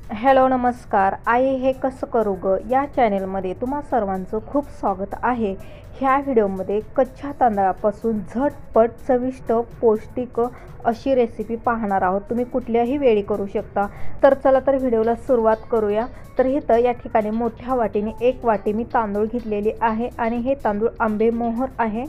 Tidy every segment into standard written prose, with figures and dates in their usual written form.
Hello नमस्कार. आई हे कसं करू ग या चॅनेलमध्ये तुम्हा सर्वांचं खूप स्वागत आहे. ह्या व्हिडिओमध्ये कच्च्या तांदळापासून झटपट चविष्ट पौष्टिक अशी रेसिपी पाहणार आहोत. तुम्ही कुठल्याही वेळी करू शकता. तर चला तर व्हिडिओला सुरुवात करूया. तर इथं या ठिकाणी मोठ्या वाटीने 1 वाटी मी तांदूळ घेतलेली आहे आणि हे तांदूळ आंबेमोहर आहे.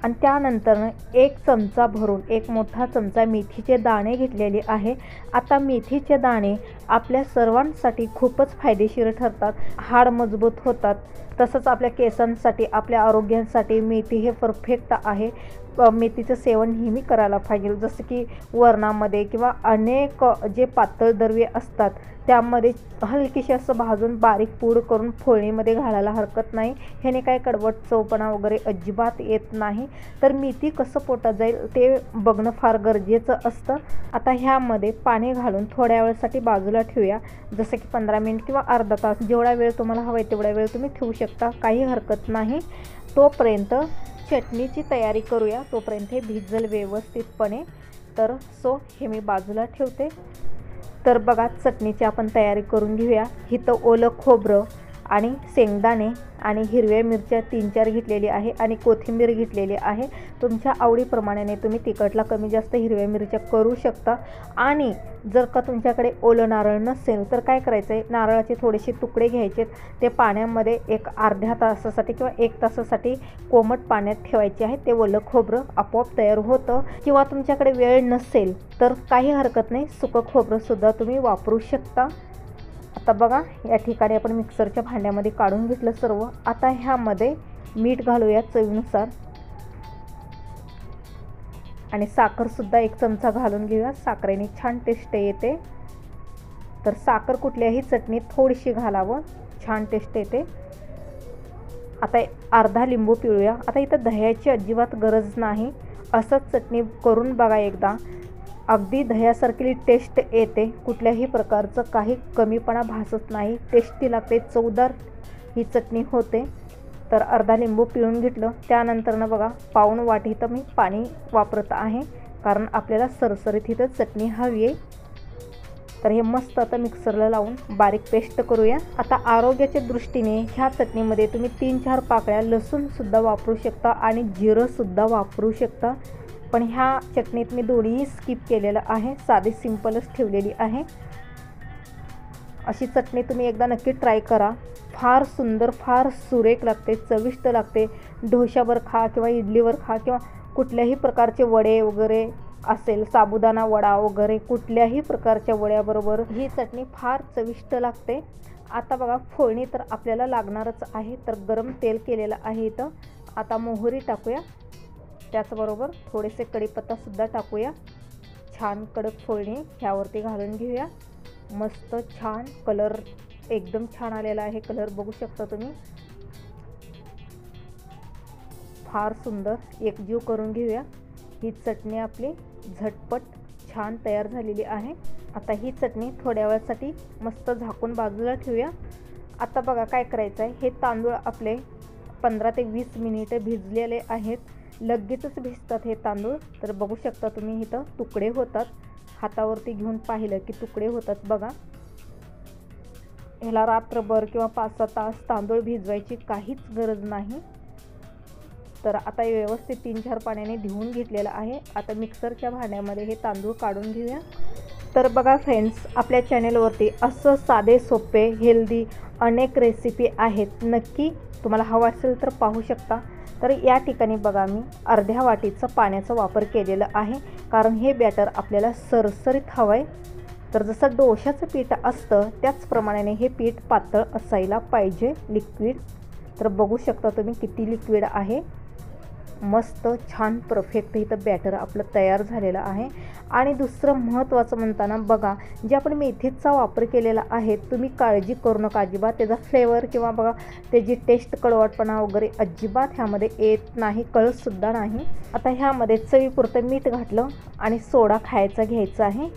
आणि त्यानंतर 1 चमचा भरून 1 मोठा चमचा मेथीचे दाणे घेतलेले आहे. आता मेथीचे दाणे आपल्या सर्वांसाठी खूपच फायदेशीर ठरतात. हाड मजबूत होतात. तसंच आपल्या केसांसाठी आपल्या आरोग्यासाठी मेथी हे परफेक्ट आहे. मेथीचं सेवन नेहमी करायला पाहिजे. जसं की वरणामध्ये किंवा अनेक जे पातळ द्रव्ये असतात त्यामध्ये हलकीशी असं भाजून बारीक पूड करून फोडणीमध्ये घालायला हरकत नाही. ह्याने काय कडवट चवपणा वगैरे अजिबात येत नाही. तर मेथी कसं पोटात जाईल ते बघणं फार गरजेचं असतं. आता ह्यामध्ये पाणी घालून थोड्या वेळासाठी बाजूला ठेवूया. जसं की 15 मिनिट किंवा अर्धा तास जेवढा वेळ तुम्हाला हवा आहे तेवढा वेळ तुम्ही ठेवू शकता. काही हरकत नाही. तोपर्यंत चटणीची तयारी करूया. तोपर्यंत हे भिजल व्यवस्थितपणे. तर हे मी बाजूला ठेवते. तर बघा चटणीची आपण तयारी करून घेऊया. इथं ओलं खोबरं आणि शेंगदाणे आणि हिरव्या मिरच्या 3-4 घेतलेली आहे आणि कोथिंबीर घेतलेली आहे. तुमच्या आवडीप्रमाणे तुम्ही तिखटला कमी जास्त हिरव्या मिरच्या करू शकता. आणि जर का तुमच्याकडे ओलं नारळ नसेल तर काय करायचं आहे, नारळाचे थोडेसे तुकडे घ्यायचे. ते पाण्यामध्ये एक अर्ध्या तासासाठी किंवा 1 तासासाठी कोमट पाण्यात ठेवायचे आहे. ते ओलं खोबरं आपोआप तयार होतं. किंवा तुमच्याकडे वेळ नसेल तर काही हरकत नाही, सुकं खोबरंसुद्धा तुम्ही वापरू शकता. आता बघा या ठिकाणी आपण मिक्सरच्या भांड्यामध्ये काढून घेतलं सर्व. आता ह्यामध्ये मीठ घालूया चवीनुसार आणि साखरसुद्धा 1 चमचा घालून घेऊया. साखरेने छान टेस्ट येते. तर साखर कुठल्याही चटणीत थोडीशी घालावं, छान टेस्ट येते. आता अर्धा लिंबू पिळूया. आता इथं दह्याची अजिबात गरज नाही. असंच चटणी करून बघा एकदा. अगदी दह्यासारखी टेस्ट येते. कुठल्याही प्रकारचं काही कमीपणा भासत नाही. टेस्टी लागते, चवदार ही चटणी होते. तर अर्धा लिंबू पिळून घेतलं. त्यानंतर बघा पाऊण वाटी तर मी पाणी वापरत आहे, कारण आपल्याला सरसरीत इथं चटणी हवी आहे. तर हे मस्त आता मिक्सरला लावून बारीक पेस्ट करूया. आता आरोग्याच्या दृष्टीने ह्या चटणीमध्ये तुम्ही 3-4 पाकळ्या लसूणसुद्धा वापरू शकता आणि जिरंसुद्धा वापरू शकता. पण ह्या चटणीत मी दोन्हीही स्किप केलेलं आहे. साधी सिंपलच ठेवलेली आहे. अशी चटणी तुम्ही एकदा नक्की ट्राय करा. फार सुंदर, फार सुरेख लागते, चविष्ट लागते. डोश्यावर खा किंवा इडलीवर खा किंवा कुठल्याही प्रकारचे वडे वगैरे असेल, साबुदाणा वडा वगैरे कुठल्याही प्रकारच्या वड्याबरोबर ही चटणी फार चविष्ट लागते. आता बघा फोडणी तर आपल्याला लागणारच आहे. तर गरम तेल केलेलं आहे इथं. आता मोहरी टाकूया. त्याचबरोबर थोडेसे कढीपत्तासुद्धा टाकूया. छान कडक फोडणी ह्यावरती घालून घेऊया. मस्त छान कलर एकदम छान आलेला आहे. कलर बघू शकता तुम्ही. फार सुंदर एकजीव करून घेऊया. ही चटणी आपली झटपट छान तयार झालेली आहे. आता ही चटणी थोड्या वेळासाठी मस्त झाकून बाजूला ठेवूया. आता बघा काय करायचं आहे, हे तांदूळ आपले 15 ते 20 मिनिटं भिजलेले आहेत. लगेचच भिजतात हे तांदूळ. तर बघू शकता तुम्ही इथं तुकडे होतात. हातावरती घेऊन पाहिलं की तुकडे होतात बघा. ह्याला रात्रभर किंवा 5-6 तास तांदूळ भिजवायची काहीच गरज नाही. तर आता व्यवस्थित 3-4 पाण्याने धुवून घेतलेलं आहे. आता मिक्सरच्या भांड्यामध्ये हे तांदूळ काढून घेऊया. तर बघा फ्रेंड्स, आपल्या चॅनेलवरती असं साधे सोपे हेल्दी अनेक रेसिपी आहेत. नक्की तुम्हाला हवं असेल तर पाहू शकता. तर या ठिकाणी बघा मी अर्ध्या वाटीचं पाण्याचा वापर केलेला आहे, कारण हे बॅटर आपल्याला सरसरीत हवं आहे. तर जसं डोशाचं पीठ असतं त्याचप्रमाणे हे पीठ पातळ असायला पाहिजे, लिक्विड. तर बघू शकता तुम्ही किती लिक्विड आहे. मस्त छान परफेक्ट इथं बॅटर आपलं तयार झालेलं आहे. आणि दुसरं महत्त्वाचं म्हणताना बघा, जे आपण मेथीचा वापर केलेला आहे तुम्ही काळजी करू नका अजिबात. त्याचा फ्लेवर किंवा बघा त्याची टेस्ट कडवटपणा वगैरे अजिबात ह्यामध्ये येत नाही, कळतसुद्धा नाही. आता ह्यामध्ये चवीपुरतं मीठ घातलं आणि सोडा खायचा घ्यायचा आहे.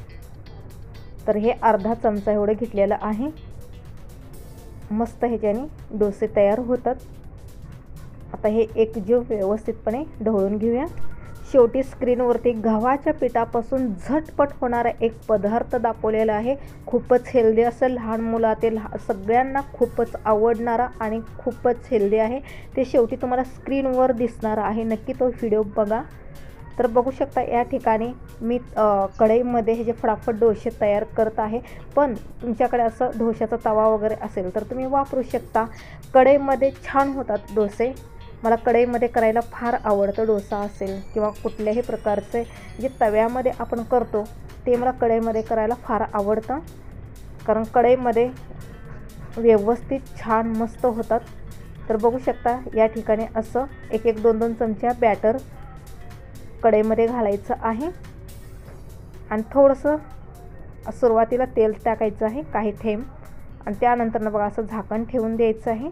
तर हे अर्धा चमचा एवढं घेतलेलं आहे. मस्त ह्याच्याने डोसे तयार होतात. आता हे एकजीव व्यवस्थितपणे ढवळून घेऊया. शेवटी स्क्रीनवरती गव्हाच्या पिठापासून झटपट होणारा एक पदार्थ दाखवलेला आहे. खूपच हेल्दी असेल, लहान मुलातील सगळ्यांना खूपच आवडणारा आणि खूपच हेल्दी आहे. ते शेवटी तुम्हाला स्क्रीनवर दिसणार आहे. नक्की तो व्हिडिओ बघा. तर बघू शकता या ठिकाणी मी कढईमध्ये हे जे फटाफट डोसे तयार करत आहे. पण तुमच्याकडे असं डोशाचा तवा वगैरे असेल तर तुम्ही वापरू शकता. कढईमध्ये छान होतात डोसे. मला कढईमध्ये करायला फार आवडतं. डोसा असेल किंवा कुठल्याही प्रकारचे जे तव्यामध्ये आपण करतो ते मला कढईमध्ये करायला फार आवडतं, कारण कढईमध्ये व्यवस्थित छान मस्त होतात. तर बघू शकता या ठिकाणी असं 1-1, 2-2 चमचा बॅटर कढईमध्ये घालायचं आहे आणि थोडंसं सुरुवातीला तेल टाकायचं आहे, काही थेंब, आणि त्यानंतर बघा असं झाकण ठेवून द्यायचं आहे.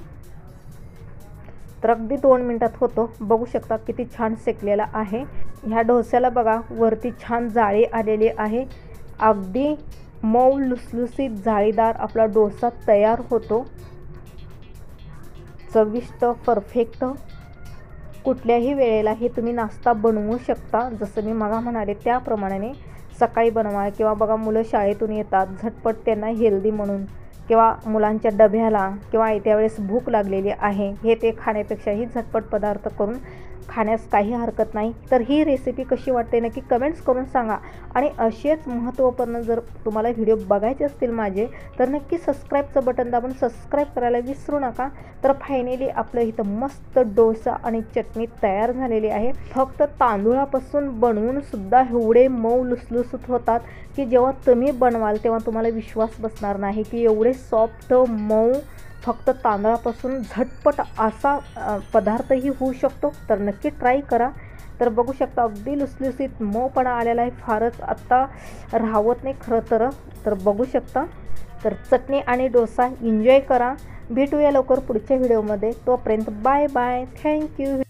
तर अगदी 2 मिनटात होतो. बघू शकता किती छान शेकलेला आहे. ह्या डोस्याला बघा वरती छान जाळी आलेली आहे. अगदी मऊ लुसलुसीत जाळीदार आपला डोसा तयार होतो. चविष्ट, परफेक्ट. कुठल्याही वेळेला हे तुम्ही नाश्ता बनवू शकता. जसं मी मगा म्हणाले त्याप्रमाणे सकाळी बनवा, किंवा बघा मुलं शाळेतून येतात झटपट त्यांना हेल्दी म्हणून, किंवा मुलांच्या डब्याला, किंवा आयत्या वेळेस भूक लागलेली आहे, हे ते खाण्यापेक्षाही झटपट पदार्थ करून खाण्यास काही हरकत नाही. तर ही रेसिपी कशी वाटते नक्की कमेंट्स करून सांगा. आणि असेच महत्त्वपूर्ण जर तुम्हाला व्हिडिओ बघायचे असतील माझे, तर नक्की सबस्क्राईबचं बटन दाबून सबस्क्राईब करायला विसरू नका. तर फायनली आपलं इथं मस्त डोसा आणि चटणी तयार झालेली आहे. फक्त तांदूळापासून बनवून सुद्धा एवढे मऊ लुसलुसीत होतात की जेव्हा तुम्ही बनवाल तेव्हा तुम्हाला विश्वास बसणार नाही की एवढे सॉफ्ट मऊ फक्त तांदळापासून झटपट असा पदार्थही होऊ शकतो. तर नक्की ट्राय करा. तर बघू शकता अगदी लुसलुसीत मऊपणा आलेला आहे. फारच आत्ता राहत नाही खरं तर बघू शकता. तर चटणी आणि डोसा एन्जॉय करा. भेटूया लवकर पुढच्या व्हिडिओमध्ये. तोपर्यंत बाय बाय. थँक्यू.